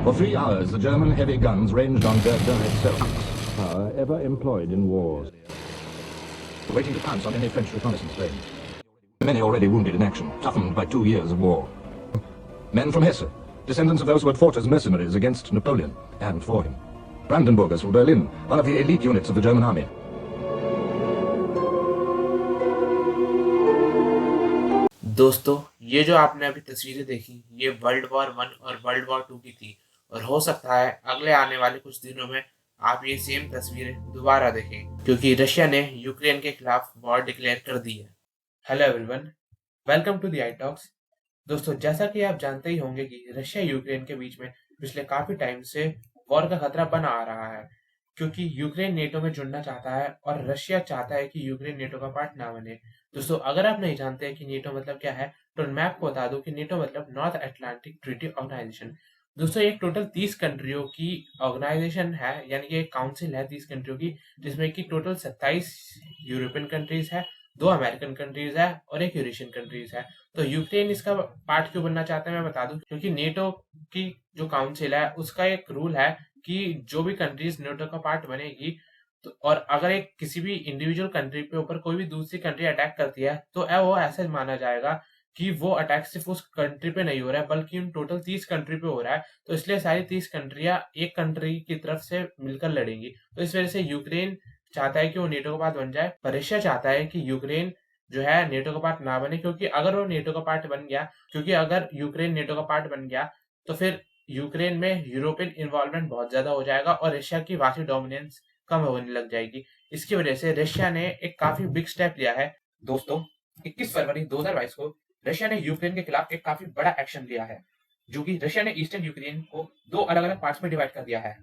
For 3 hours, the German heavy guns ranged on Verdun itself, power ever employed in wars, waiting to pounce on any French reconnaissance range. Many already wounded in action, toughened by 2 years of war. Men from Hesse, descendants of those who had fought as mercenaries against Napoleon and for him. Brandenburgers from Berlin, one of the elite units of the German army. दोस्तों, ये जो आपने अभी तस्वीरें देखी, ये world war 1 और world war 2 की थी और हो सकता है अगले आने वाले कुछ दिनों में आप ये सेम तस्वीरें दोबारा देखें, क्योंकि रशिया ने यूक्रेन के खिलाफ वॉर डिक्लेयर कर दी है। Hello everyone, welcome to the I talks. दोस्तों, जैसा कि आप जानते ही होंगे कि रशिया यूक्रेन के बीच में पिछले काफी टाइम से वॉर का खतरा बना आ रहा है, क्योंकि यूक्रेन नेटो में जुड़ना चाहता है और रशिया चाहता है कि यूक्रेन नेटो का पार्ट ना बने। दोस्तों, अगर आप नहीं जानते कि नेटो मतलब क्या है, तो मैं आपको बता दूं कि नेटो मतलब नॉर्थ अटलांटिक ट्रीटी ऑर्गेनाइजेशन। दोस्तों, एक टोटल 30 कंट्रियों की ऑर्गेनाइजेशन है, यानी कि एक काउंसिल है 30 कंट्रियों की, जिसमें कि टोटल 27 यूरोपियन कंट्रीज है, 2 अमेरिकन कंट्रीज है और 1 यूरेशियन कंट्रीज है। तो यूक्रेन इसका पार्ट क्यों बनना चाहता है मैं बता दूं, क्योंकि नेटो की जो काउंसिल है उसका एक रूल है कि जो भी कंट्रीज नेटो का पार्ट बनेगी, तो और अगर एक किसी भी इंडिविजुअल कंट्री पे ऊपर कोई भी दूसरी कंट्री अटैक करती है, तो वो ऐसा माना जाएगा कि वो अटैक सिर्फ उस कंट्री पे नहीं हो रहा है, बल्कि उन टोटल 30 कंट्री पे हो रहा है। तो इसलिए सारी 30 कंट्रियां एक कंट्री की तरफ से मिलकर लड़ेंगी। तो इस वजह से यूक्रेन चाहता है कि वो नेटो का पार्ट बन जाए, पर रशिया चाहता है कि यूक्रेन जो है नेटो का पार्ट ना बने, क्योंकि अगर वो नेटो का पार्ट बन गया, क्योंकि अगर यूक्रेन नेटो का पार्ट बन गया, तो फिर यूक्रेन में यूरोपियन इन्वॉल्वमेंट बहुत ज्यादा हो जाएगा और रशिया की वाकई डोमिनेंस कम होने लग जाएगी। इसकी वजह से रशिया ने एक काफी बिग स्टेप लिया है। दोस्तों, 21 फरवरी 2022 को रशिया ने यूक्रेन के खिलाफ एक काफी बड़ा एक्शन लिया है, जो कि रशिया ने ईस्टर्न यूक्रेन को 2 अलग अलग पार्ट्स में डिवाइड कर दिया है,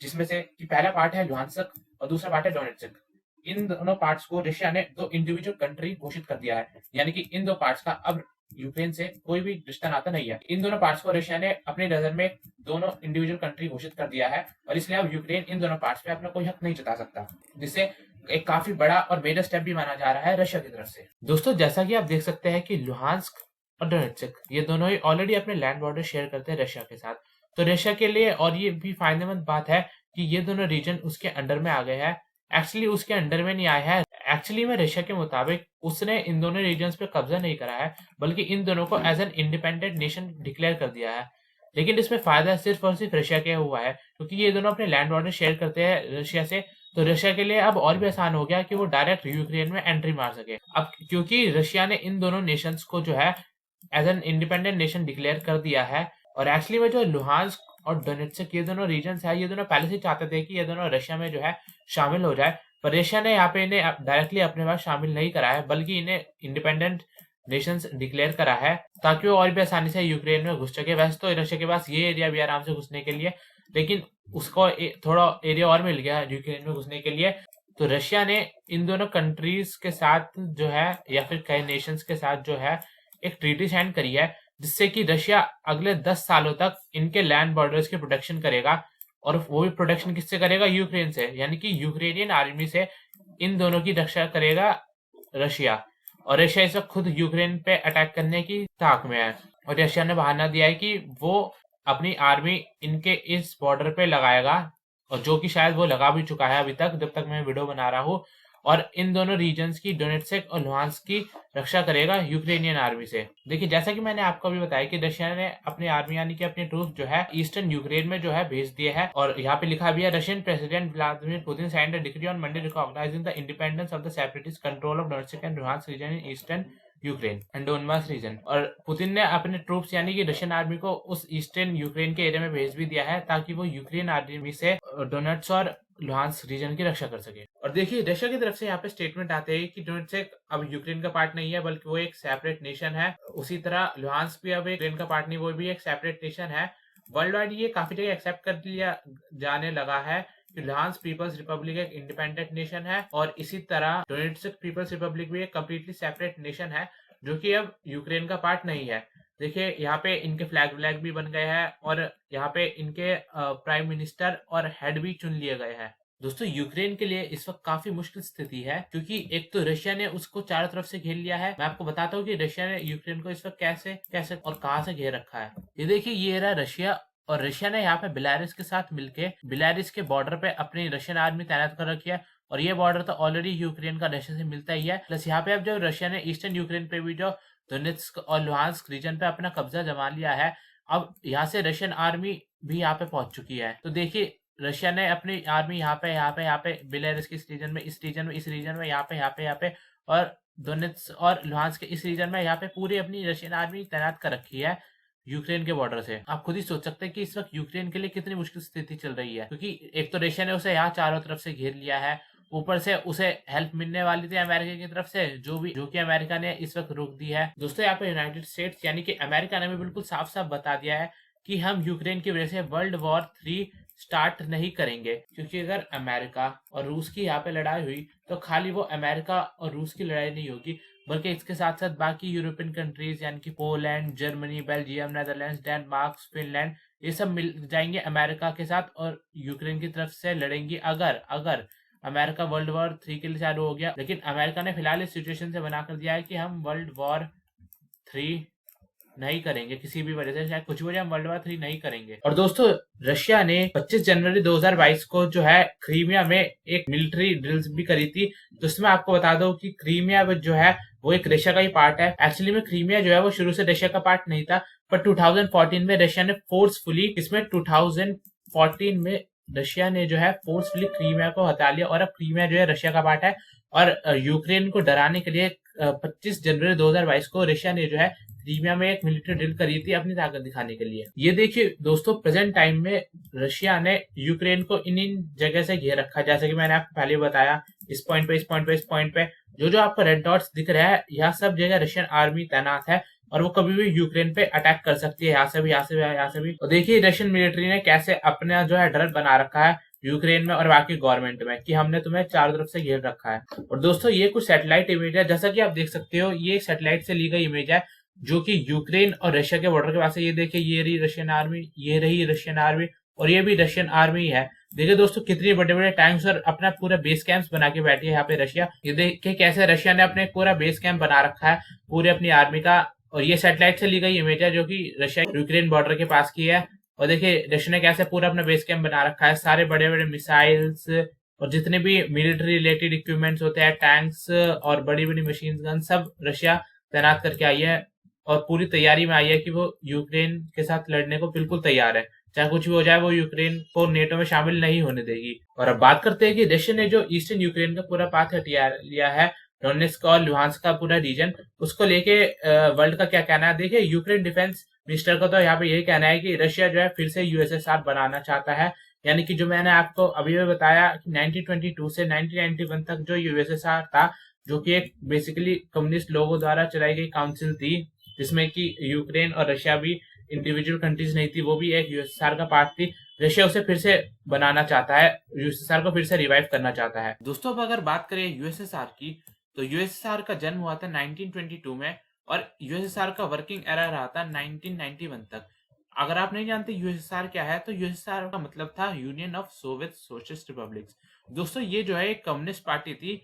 जिसमें से कि पहला पार्ट है लुहानस्क और दूसरा पार्ट है डोनेट्स्क। इन दोनों पार्ट्स को रशिया ने 2 इंडिविजुअल कंट्री घोषित कर दिया है, यानी कि इन 2 पार्ट्स का अब यूक्रेन से कोई भी रिश्ता नाता नहीं है। इन दोनों पार्ट्स को रशिया ने अपनी नजर में दोनों इंडिविजुअल कंट्री घोषित कर दिया है और इसलिए अब यूक्रेन इन दोनों पार्ट्स पे अपना कोई हक नहीं जता सकता, जिससे एक काफी बड़ा और मेजर स्टेप भी माना जा रहा है रशिया की तरफ से। दोस्तों, जैसा कि आप देख सकते हैं कि लुहांस्क और डोनेट्स्क ये दोनों ही ऑलरेडी अपने लैंड बॉर्डर शेयर करते हैं रशिया के साथ। तो रशिया के लिए और ये भी फायदेमंद बात है कि ये दोनों रीजन उसके अंडर में आ गए हैं। एक्चुअली उसके अंडर में नहीं आए हैं, एक्चुअली में रशिया के मुताबिक उसने इन दोनों रीजन्स पे कब्जा नहीं करा है, बल्कि इन दोनों को as an independent nation declare कर दिया है। लेकिन इसमें फायदा सिर्फ और सिर्फ रशिया के हुआ है, क्योंकि ये दोनों अपने लैंड बॉर्डर शेयर करते हैं रशिया से। तो रशिया के लिए अब और भी आसान हो गया कि वो डायरेक्ट यूक्रेन में एंट्री मार सके, अब क्योंकि रशिया ने इन दोनों नेशंस को जो है as an independent nation declare कर दिया है। और एक्चुअली में जो लुहांस्क और डोनेट्स्क ये दोनों रीजन्स है, ये दोनों पहले से चाहते थे कि ये दोनों रशिया में जो है शामिल हो जाए, पर रशिया ने यहाँ पे इन्हें डायरेक्टली अपने पास शामिल नहीं करा है, बल्कि इन्हें इंडिपेंडेंट नेशंस डिक्लेयर करा है ताकि वो और भी आसानी से यूक्रेन में घुस सके। वैसे तो रशिया के पास ये एरिया भी आराम से घुसने के लिए, लेकिन उसको थोड़ा एरिया और मिल गया यूक्रेन में घुसने के लिए। तो रशिया ने इन दोनों कंट्रीज के साथ जो है, या फिर कई नेशंस के साथ जो है, एक ट्रीटी साइन करी है, जिससे कि रशिया अगले 10 सालों तक इनके लैंड बॉर्डर्स की प्रोटेक्शन करेगा। और वो भी प्रोटेक्शन किससे करेगा? यूक्रेन से, यानी कि यूक्रेनियन आर्मी से इन दोनों की रक्षा करेगा रशिया। और रशिया इस वक्त खुद यूक्रेन पे अटैक करने की ताक में है, और रशिया ने बहाना दिया है कि वो अपनी आर्मी इनके इस बॉर्डर पे लगाएगा, और जो कि शायद वो लगा भी चुका है अभी तक, जब तक मैं वीडियो बना रहा हूँ। और इन दोनों रीजन्स की, डोनेट्स्क और लुहांस्क की रक्षा करेगा यूक्रेनियन आर्मी से। देखिए, जैसा कि मैंने आपको अभी बताया कि रशिया ने अपनी आर्मी यानी कि अपने ट्रूप जो है ईस्टर्न यूक्रेन में जो है भेज दिए हैं, और यहाँ पे लिखा भी है Russian president Vladimir Putin signed a decree on Monday recognising the independence of the separatist control of Donetsk and Luhansk region in eastern Ukraine and Donbas region. और पुतिन ने अपने ट्रूप्स यानी कि रशियन आर्मी को उस eastern Ukraine के area में भेज भी दिया है, ताकि वो यूक्रेन आर्मी से डोनेट्स और लुहांस्क रीजन की रक्षा कर सके। और देखिए, रशिया की तरफ से यहाँ पे स्टेटमेंट आते हैं कि डोनेट्स्क अब यूक्रेन का पार्ट नहीं है, बल्कि वो एक सेपरेट नेशन है। उसी तरह लुहांस्क भी अब यूक्रेन का पार्ट नहीं, वो भी एक सेपरेट नेशन है। वर्ल्ड वाइड ये काफी जगह एक्सेप्ट कर लिया जाने लगा है कि लुहांस्क पीपल्स रिपब्लिक एक इंडिपेंडेंट नेशन है, और इसी तरह डोनेट्स्क पीपल्स रिपब्लिक भी एक कम्प्लीटली सेपरेट नेशन है, जो कि अब यूक्रेन का पार्ट नहीं है। देखिए, यहाँ पे इनके फ्लैग व्लैग भी बन गए हैं, और यहाँ पे इनके प्राइम मिनिस्टर और हेड भी चुन लिए गए हैं। दोस्तों, यूक्रेन के लिए इस वक्त काफी मुश्किल स्थिति है, क्योंकि एक तो रशिया ने उसको चारों तरफ से घेर लिया है। मैं आपको बताता हूँ कि रशिया ने यूक्रेन को इस वक्त कैसे कैसे और कहां से घेर रखा है। ये देखिए, ये रहा रशिया, और रशिया ने यहाँ पे बेलारूस के साथ मिलके बेलारूस के बॉर्डर पे अपनी रशियन आर्मी तैनात कर रखी है। और ये बॉर्डर तो ऑलरेडी यूक्रेन का रशिया से मिलता ही है। प्लस यहाँ पे अब जो रशिया ने ईस्टर्न यूक्रेन पे भी जो दोनेत्स्क और लुहांस्क रीजन पे अपना कब्जा जमा लिया है, अब यहाँ से रशियन आर्मी भी यहाँ पे पहुंच चुकी है। तो देखिए रशिया ने अपनी आर्मी यहाँ पे बेलारूस के इस रीजन में, इस रीजन में, इस रीजन में, यहाँ पे और दोनेत्स्क और लुहांस्क के इस रीजन में यहाँ पे पूरी अपनी रशियन आर्मी तैनात कर रखी है यूक्रेन के बॉर्डर से। आप खुद ही सोच सकते हैं कि इस वक्त यूक्रेन के लिए कितनी मुश्किल स्थिति चल रही है, क्योंकि एक तो रशिया ने उसे यहाँ चारों तरफ से घेर लिया है, ऊपर से उसे हेल्प मिलने वाली थी अमेरिका की तरफ से जो कि अमेरिका ने इस वक्त रोक दी है। दोस्तों यहाँ पे यूनाइटेड स्टेट्स यानी कि अमेरिका ने भी बिल्कुल साफ साफ बता दिया है कि हम यूक्रेन की वजह से वर्ल्ड वॉर 3 स्टार्ट नहीं करेंगे, क्योंकि अगर अमेरिका और रूस की यहाँ पे लड़ाई हुई तो खाली वो अमेरिका और रूस की लड़ाई नहीं होगी, बल्कि इसके साथ साथ बाकी यूरोपियन कंट्रीज यानी कि Poland, Germany, Belgium, Netherlands, Denmark, Finland, ये सब मिल जाएंगे अमेरिका के साथ और यूक्रेन की तरफ से लड़ेंगी अगर अमेरिका वर्ल्ड वॉर 3 के लिए चालू हो गया। लेकिन अमेरिका ने फिलहाल इस सिचुएशन से बना कर दिया है कि हम वर्ल्ड वॉर 3 नहीं करेंगे, किसी भी वजह से, चाहे कुछ भी हम वर्ल्ड वॉर 3 नहीं करेंगे। और दोस्तों रशिया ने 25 जनवरी 2022 को जो है क्रीमिया में एक मिलिट्री ड्रिल्स भी करी थी। तो इसमें आपको बता दो कि क्रीमिया जो है वो एक रशिया का ही पार्ट है। एक्चुअली में क्रीमिया जो है वो शुरू से रशिया का पार्ट नहीं था, पर 2014 में रशिया ने फोर्सफुली, इसमें 2014 में रशिया ने जो है फोर्सफुली क्रीमिया को हटा लिया और अब क्रीमिया जो है रशिया का पार्ट है। और यूक्रेन को डराने के लिए 25 जनवरी 2022 को रशिया ने जो है क्रीमिया में एक मिलिट्री ड्रिल करी थी अपनी ताकत दिखाने के लिए। ये देखिए दोस्तों प्रेजेंट टाइम में रशिया ने यूक्रेन को इन जगह से घेर रखा है, जैसे कि मैंने आपको पहले बताया, इस पॉइंट पे, इस पॉइंट पे, इस पॉइंट पे, जो आपको रेड डॉट्स दिख रहा है, यह सब जगह रशियन आर्मी तैनात है और वो कभी भी यूक्रेन पे अटैक कर सकती है, यहाँ से भी, यहाँ से भी, यहाँ से भी। और देखिए रशियन मिलिट्री ने कैसे अपना जो है डर बना रखा है यूक्रेन में और बाकी गवर्नमेंट में कि हमने तुम्हें चारों तरफ से घेर रखा है। और दोस्तों ये कुछ सैटेलाइट इमेज है, जैसा कि आप देख सकते हो, ये सैटेलाइट से ली गई इमेज है जो कि यूक्रेन और रशिया के बॉर्डर के पास है। ये देखिए, ये रही रशियन आर्मी, ये रही रशियन आर्मी और ये भी रशियन आर्मी है। देखिए दोस्तों कितने बड़े बड़े टैंक्स और अपना पूरा बेस कैंप बना के बैठी है यहाँ पे रशिया। ये देखिए कैसे रशिया ने अपने पूरा बेस कैंप बना रखा है पूरे अपनी आर्मी का। और ये सैटेलाइट से ली गई इमेज है जो कि रशिया यूक्रेन बॉर्डर के पास की है। और देखिए रशिया ने कैसे पूरा अपना बेस कैंप बना रखा है, सारे बड़े बड़े मिसाइल्स और जितने भी मिलिट्री रिलेटेड इक्विपमेंट्स होते हैं, टैंक्स और बड़ी बड़ी मशीन गन, सब रशिया तैनात करके आई है और पूरी तैयारी में आई है कि वो यूक्रेन के साथ लड़ने को बिल्कुल तैयार है। चाहे कुछ भी हो जाए वो यूक्रेन को नेटो में शामिल नहीं होने देगी। और अब बात करते हैं कि रशिया ने जो ईस्टर्न यूक्रेन का पूरा पाथ हटिया लिया है, डोनेट्स्क और लुहांस्क का पूरा रीजन, उसको लेके वर्ल्ड का क्या कहना है। देखिए यूक्रेन डिफेंस मिनिस्टर का तो यहाँ पे यही कहना है कि रशिया जो है फिर से यूएसएसआर बनाना चाहता है, यानी कि जो मैंने आपको अभी भी बताया कि 1922 से 1991 तक जो यूएसएसआर था, जो कि एक बेसिकली कम्युनिस्ट लोगों द्वारा चलाई गई काउंसिल थी, जिसमें कि यूक्रेन और रशिया भी इंडिविजुअल कंट्रीज नहीं थी, वो भी एक यूएसएसआर का पार्ट थी। रशिया उसे फिर से बनाना चाहता है, यूएसएसआर को फिर से रिवाइव करना चाहता है। दोस्तों अब अगर बात करें यूएसएसआर की, तो यूएसएसआर का जन्म हुआ था 1922 में और यूएसएसआर का वर्किंग एरा रहा था 1991 तक। अगर आप नहीं जानते यूएसएसआर क्या है, तो यूएसएसआर का मतलब था union of Soviet socialist republics. दोस्तों ये जो है एक कम्युनिस्ट पार्टी थी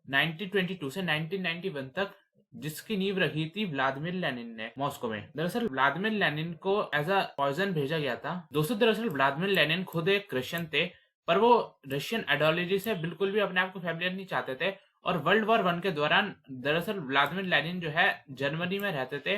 1922 से 1991 तक, जिसकी नींव रखी थी व्लादिमीर लेनिन ने मॉस्को में। दरअसल व्लादिमीर लेनिन को एज अ पॉइजन भेजा गया था। दोस्तों दरअसल व्लादिमीर लेनिन खुद एक क्रिश्चियन थे, पर वो रशियन आइडियोलॉजी से बिल्कुल भी अपने आप को फैमिलियर नहीं चाहते थे। और वर्ल्ड वॉर 1 के दौरान दरअसल व्लादिमीर लेनिन जो है जर्मनी में रहते थे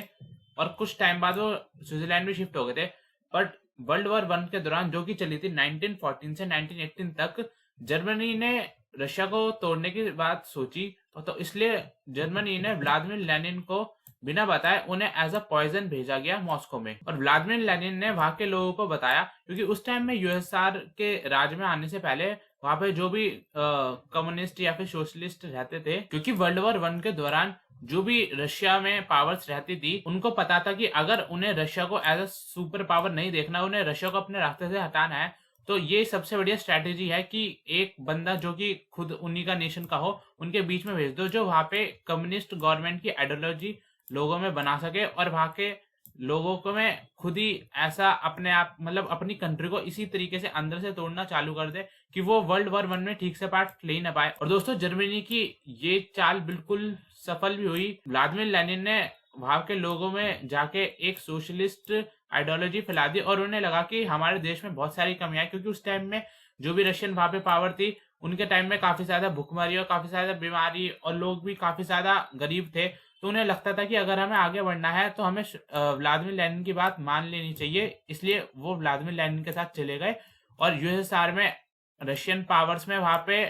और कुछ टाइम बाद वो स्विट्जरलैंड में शिफ्ट हो गए थे। बट वर्ल्ड वॉर 1 के दौरान जो कि चली थी 1914 से 1918 तक, जर्मनी ने रशिया को तोड़ने की बात सोची, तो इसलिए जर्मनी ने व्लादिमीर लेनिन को बिना बताए उन्हें एज अ पॉइजन भेजा गया मॉस्को में। और व्लादिमीर लेनिन ने वहां के लोगों को बताया, क्योंकि उस टाइम में यूएसआर के राज में आने से पहले वहां पे जो भी कम्युनिस्ट या फिर सोशलिस्ट रहते थे, क्योंकि वर्ल्ड वॉर 1 के दौरान जो भी रशिया में पावर्स रहती थी, उनको पता था कि अगर उन्हें रशिया को एज अ सुपर पावर नहीं देखना, उन्हें रशिया को अपने रास्ते से हटाना है, तो ये सबसे बढ़िया स्ट्रैटेजी है कि एक बंदा जो कि खुद उन्हीं का नेशन का हो, उनके बीच में भेज दो, जो वहां पे कम्युनिस्ट गवर्नमेंट की आइडियोलॉजी लोगों में बना सके और वहां के लोगों को में खुद ही ऐसा अपने आप, मतलब अपनी कंट्री को इसी तरीके से अंदर से तोड़ना चालू कर दे कि वो वर्ल्ड वॉर 1 में ठीक से पार्ट ले ही ना पाए। और दोस्तों जर्मनी की ये चाल बिल्कुल सफल भी हुई। व्लादिमीर लेनिन ने वहां के लोगों में जाके एक सोशलिस्ट आइडियोलॉजी फैला दी और उन्हें लगा कि हमारे देश में बहुत सारी कमियां हैं, क्योंकि उस टाइम में जो भी रशियन वहां पे पावर थी उनके टाइम में काफी ज्यादा भुखमरी और काफी ज्यादा बीमारी और लोग भी काफी ज्यादा गरीब थे। तो उन्हें लगता था कि अगर हमें आगे बढ़ना है तो हमें व्लादिमीर लेनिन की बात मान लेनी चाहिए, इसलिए वो व्लादिमीर लेनिन के साथ चले गए और यूएसएसआर में रशियन पावर्स में वहां पे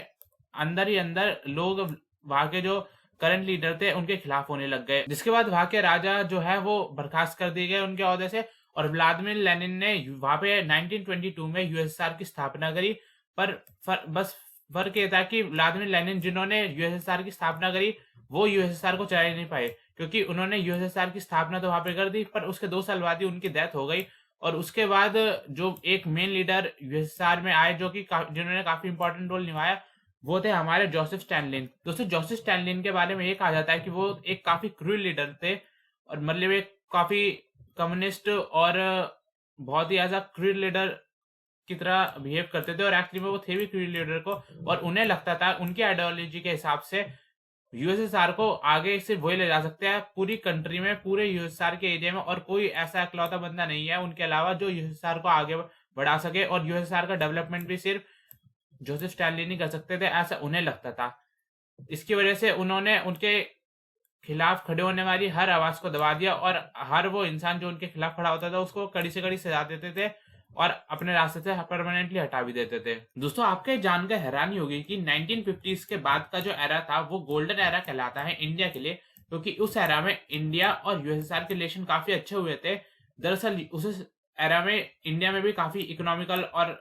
अंदर ही अंदर लोग वहां के जो करंट लीडर थे उनके खिलाफ होने लग गए, जिसके बाद वहां के राजा जो है वो बर्खास्त कर दिए गए उनके ओहदे से और व्लादिमीर लेनिन ने वहां पे 1922 में यूएसएसआर की स्थापना करी। बस फर्क ये था कि व्लादिमीर लेनिन जिन्होंने यूएसएसआर की स्थापना करी वो यूएसएसआर को चला नहीं पाए, क्योंकि उन्होंने यूएसएसआर की स्थापना तो वहां पे कर दी पर उसके 2 साल बाद ही उनकी डेथ हो गई। और उसके बाद जो एक मेन लीडर यूएसएसआर में आए जो कि जिन्होंने काफी इंपॉर्टेंट रोल निभाया वो थे हमारे जोसेफ स्टैलिन। दोस्तों जोसेफ स्टैलिन के बारे में ये कहा जाता है कि वो एक काफी क्रूर लीडर थे और मतलब एक काफी कम्युनिस्ट और बहुत ही एज अ क्रूर लीडर की तरह बिहेव करते थे और एक्चुअली में वो थे भी क्रूर लीडर को, और उन्हें लगता था उनकी आइडियोलॉजी के हिसाब से यूएसएसआर को आगे सिर्फ वही ले जा सकते हैं पूरी कंट्री में, पूरे यूएसएसआर के एरिया में, और कोई ऐसा इकलौता बंदा नहीं है उनके अलावा जो यूएसएसआर को आगे बढ़ा सके और यूएसएसआर का डेवलपमेंट भी सिर्फ जोसेफ स्टैलिन ही कर सकते थे, ऐसा उन्हें लगता था। इसकी वजह से उन्होंने उनके खिलाफ खड़े होने वाली हर आवाज को दबा दिया और हर वो इंसान जो उनके खिलाफ खड़ा होता था उसको कड़ी से कड़ी सजा देते थे और अपने रास्ते से परमानेंटली हटा भी देते थे। दोस्तों आपके जानकर हैरानी होगी कि 1950s के बाद का जो एरा था वो गोल्डन एरा कहलाता है इंडिया के लिए, क्योंकि उस एरा में इंडिया और यूएसएसआर के रिलेशन काफी अच्छे हुए थे। दरअसल उस एरा में इंडिया में भी काफी इकोनॉमिकल और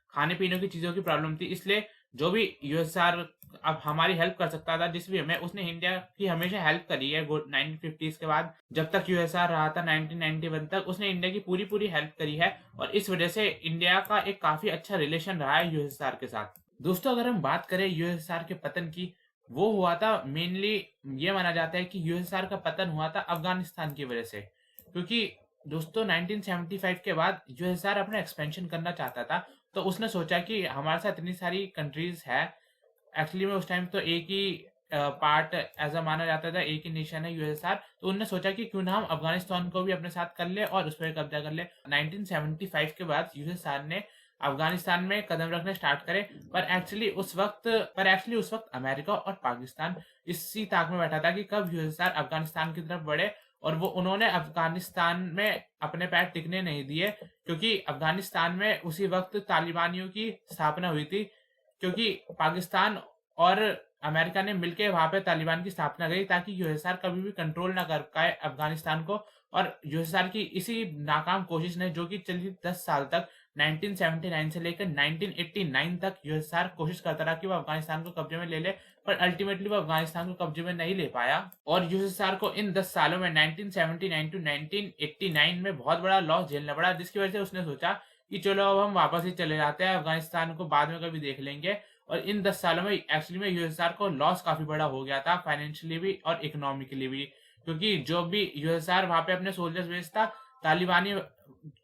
खाने पीने की चीजों की प्रॉब्लम थी, इसलिए जो भी यूएसएसआर अब हमारी हेल्प कर सकता था जिस भी हमें, उसने इंडिया की हमेशा हेल्प करी है 1950s के बाद। जब तक यूएसएसआर रहा था 1991 तक उसने इंडिया की पूरी पूरी हेल्प करी है और इस वजह से इंडिया का एक काफी अच्छा रिलेशन रहा है यूएसएसआर के साथ। दोस्तों अगर हम बात करें यूएसएसआर के पतन की, वो हुआ था मेनली, ये माना जाता है कि यूएसएसआर का पतन हुआ था अफगानिस्तान की वजह से, क्योंकि दोस्तों 1975 के बाद यूएसएसआर अपना एक्सपेंशन करना चाहता था। तो उसने सोचा कि हमारे साथ इतनी सारी कंट्रीज है, एक्चुअली में उस टाइम तो एक ही पार्ट ऐसा माना जाता था, एक ही नेशन है यूएसएसआर, तो उन्होंने सोचा कि क्यों ना हम अफगानिस्तान को भी अपने साथ कर ले और उस पर कब्जा कर ले। 1975 के बाद यूएसएसआर ने अफगानिस्तान में कदम रखने स्टार्ट करे, पर एक्चुअली उस वक्त अमेरिका और पाकिस्तान इसी ताक में बैठा था कि कब यूएसएसआर अफगानिस्तान की तरफ बढ़े, और वो उन्होंने अफगानिस्तान में अपने पैर टिकने नहीं दिए, क्योंकि अफगानिस्तान में उसी वक्त तालिबानियों की स्थापना हुई थी, क्योंकि पाकिस्तान और अमेरिका ने मिलकर वहां पे तालिबान की स्थापना करी ताकि यूएसएसआर कभी भी कंट्रोल ना कर पाए अफगानिस्तान को। और यूएसएसआर की इसी नाकाम कोशिश ने, जो कि चली 10 साल तक, 1979 से लेकर 1989 तक यूएसएसआर कोशिश करता रहा कि वो अफगानिस्तान को कब्जे में ले ले, पर अल्टीमेटली वो अफगानिस्तान को कब्जे में नहीं ले पाया। और यूएसएसआर को इन 10 सालों में 1979 टू 1989 में बहुत बड़ा लॉस झेलना पड़ा, जिसकी वजह से उसने सोचा कि चलो अब हम वापस ही चले जाते हैं, अफगानिस्तान को बाद में कभी देख लेंगे। और इन 10 सालों में एक्चुअली में यूएसएसआर को लॉस काफी बड़ा हो गया था, फाइनेंशियली भी और इकोनॉमिकली भी, क्योंकि जो भी यूएसएसआर वहां पे अपने सोल्जर्स भेजता, तालिबानी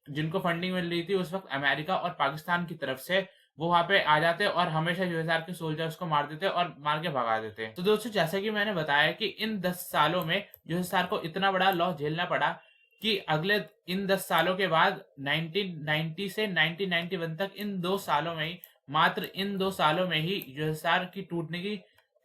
जिनको फंडिंग मिल रही थी उस वक्त अमेरिका और पाकिस्तान की तरफ से, वो वहां पे आ जाते और हमेशा यूएसएसआर के सोल्जर्स को मार देते और मार के भगा देते। तो दोस्तों जैसा कि मैंने बताया कि इन 10 सालों में यूएसएसआर को इतना बड़ा लॉस झेलना पड़ा कि अगले इन 10 सालों के बाद 1990 से 1991 तक इन 2 सालों में ही, मात्र इन 2 सालों में ही यूएसएसआर की टूटने की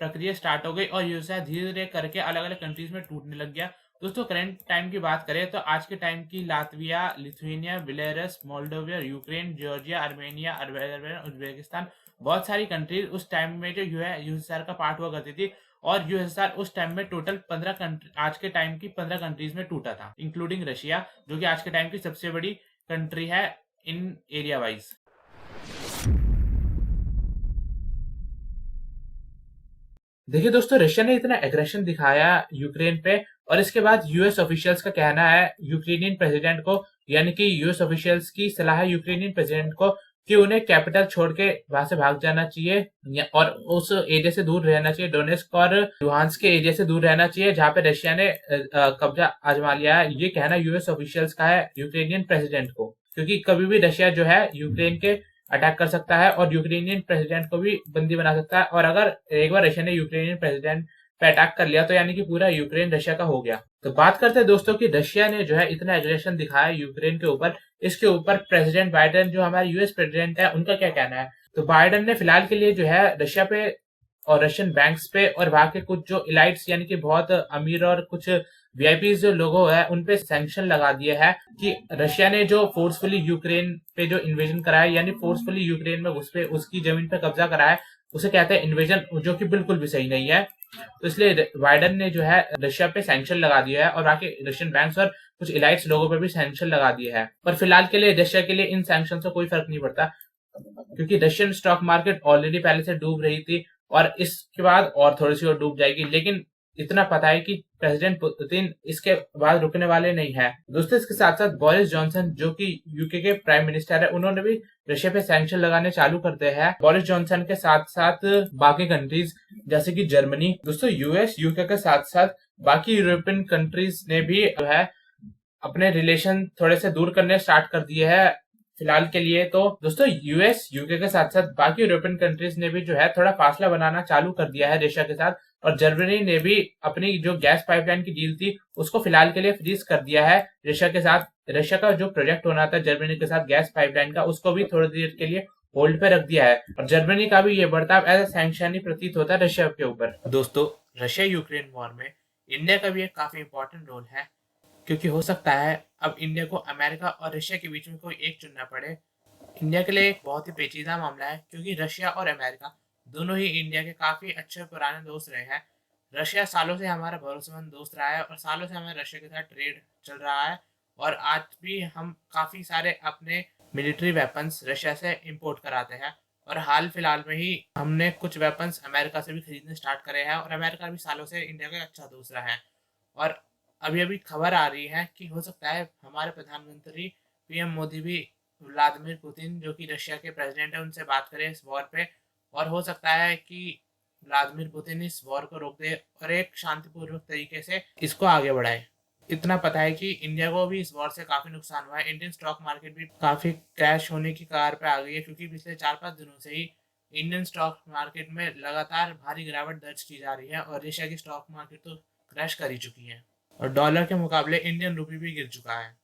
प्रक्रिया स्टार्ट हो गई और यूएसएसआर धीरे धीरे करके अलग अलग कंट्रीज में टूटने लग गया। दोस्तों करंट टाइम की बात करें तो आज के टाइम की Latvia, Lithuania, Belarus, Moldova, Ukraine, Georgia, Armenia, Azerbaijan, Uzbekistan, बहुत सारी कंट्रीज उस टाइम में जो यूएसएसआर का पार्ट हुआ करती थी, और यूएसएसआर उस टाइम में टोटल 15 कंट्री, आज के टाइम की 15 कंट्रीज में टूटा था, इंक्लूडिंग रशिया, जो कि आज के टाइम की सबसे बड़ी कंट्री है इन एरिया वाइज। देखिए दोस्तों रशिया ने इतना एग्रेशन दिखाया यूक्रेन पे, और इसके बाद यूएस ऑफिशियल्स का कहना है यूक्रेनियन प्रेसिडेंट को, यानी कि यूएस ऑफिशियल्स की सलाह है यूक्रेनियन प्रेसिडेंट को कि उन्हें कैपिटल छोड़ के वहां से भाग जाना चाहिए और उस एरिया से दूर रहना चाहिए, डोनेस्क और लुहांस्क के एरिया से दूर रहना चाहिए जहां पे रशिया ने कब्जा आजमा लिया है। ये कहना यूएस ऑफिशियल्स का है यूक्रेनियन प्रेसिडेंट को, क्योंकि कभी भी रशिया जो है यूक्रेन के अटैक कर सकता है और यूक्रेनियन प्रेसिडेंट को भी बंदी बना सकता है, और अगर एक बार रशिया ने यूक्रेनियन प्रेसिडेंट पे अटैक कर लिया तो यानी कि पूरा यूक्रेन रशिया का हो गया। तो बात करते हैं दोस्तों कि रशिया ने जो है इतना एग्रेशन दिखाया यूक्रेन के ऊपर, इसके ऊपर प्रेसिडेंट बाइडेन जो हमारे यूएस प्रेसिडेंट है उनका क्या कहना है। तो बाइडेन ने फिलहाल के लिए जो है रशिया पे और रशियन बैंक्स पे और वहां के कुछ जो इलाइट्स यानी कि बहुत अमीर और कुछ वीआईपीज जो लोगों है उन पे सैंक्शन लगा दिए है कि रशिया ने जो फोर्सफुली यूक्रेन पे जो इन्वेजन कराया यानी फोर्सफुली यूक्रेन में घुस पे उसकी जमीन पे कब्जा कराया, उसे कहते हैं इन्वेजन, जो कि बिल्कुल भी सही नहीं है। तो इसलिए बाइडेन ने जो है रशिया पे सैंक्शन लगा दिया है और वहां के रशियन बैंक्स और कुछ इलाइट्स लोगों पे भी सैंक्शन लगा दिया है। पर फिलहाल के लिए रशिया के लिए इन सैंक्शन से कोई फर्क नहीं पड़ता, क्योंकि रशियन स्टॉक मार्केट ऑलरेडी पहले से डूब रही थी और इसके बाद और थोड़ी सी और डूब जाएगी। लेकिन इतना पता है कि प्रेसिडेंट पुतिन इसके बाद रुकने वाले नहीं है। दोस्तों इसके साथ साथ बोरिस जॉनसन जो कि यूके के प्राइम मिनिस्टर है, उन्होंने भी रशिया पे सैंक्शन लगाने चालू कर दिए हैं। बोरिस जॉनसन के साथ साथ बाकी कंट्रीज जैसे कि जर्मनी, दोस्तों यूएस यूके के साथ साथ बाकी यूरोपियन कंट्रीज ने भी जो है अपने रिलेशन थोड़े से दूर करने स्टार्ट कर दिए हैं फिलहाल के लिए। तो दोस्तों यूएस यूके के साथ साथ बाकी यूरोपियन कंट्रीज ने भी जो है थोड़ा फासला बनाना चालू कर दिया है रशिया के साथ, और जर्मनी ने भी अपनी जो गैस पाइपलाइन की डील थी उसको फिलहाल के लिए फ्रीज कर दिया है रशिया के साथ। रशिया का जो प्रोजेक्ट होना था जर्मनी के साथ गैस पाइपलाइन का, उसको भी थोड़ी देर के लिए होल्ड पे रख दिया है और जर्मनी का भी ये बर्ताव एज सैंक्शन ही प्रतीत होता है रशिया के ऊपर। दोस्तों रशिया यूक्रेन वॉर में इंडिया का भी एक काफी इंपॉर्टेंट रोल है, क्योंकि हो सकता है अब इंडिया को अमेरिका और रशिया के बीच में कोई एक चुनना पड़े। इंडिया के लिए एक बहुत ही पेचीदा मामला है, क्योंकि रशिया और अमेरिका दोनों ही इंडिया के काफी अच्छे पुराने दोस्त रहे हैं। रशिया सालों से हमारा भरोसेमंद दोस्त रहा है और सालों से हमारे रशिया के साथ ट्रेड चल रहा है, और आज भी हम काफी सारे अपने मिलिट्री वेपन्स रशिया से इंपोर्ट कराते हैं। और हाल फिलहाल में ही हमने कुछ वेपन्स अमेरिका से भी खरीदने स्टार्ट करे हैं, और अमेरिका भी सालों से इंडिया का अच्छा दोस्त रहा है। और अभी अभी खबर आ रही है कि हो सकता है हमारे प्रधानमंत्री पीएम मोदी भी व्लादिमीर पुतिन जो कि रशिया के प्रेसिडेंट है उनसे बात करें इस वॉर पे, और हो सकता है कि व्लादिमीर पुतिन इस वॉर को रोक दे और एक शांतिपूर्वक तरीके से इसको आगे बढ़ाए। इतना पता है कि इंडिया को भी इस वॉर से काफी नुकसान हुआ है। इंडियन स्टॉक मार्केट भी काफी क्रैश होने की कगार पे आ गई है, क्योंकि पिछले 4-5 दिनों से ही इंडियन स्टॉक मार्केट में लगातार भारी गिरावट दर्ज की जा रही है, और एशिया की स्टॉक मार्केट तो क्रैश कर ही चुकी है और डॉलर के मुकाबले इंडियन रूपी भी गिर चुका है।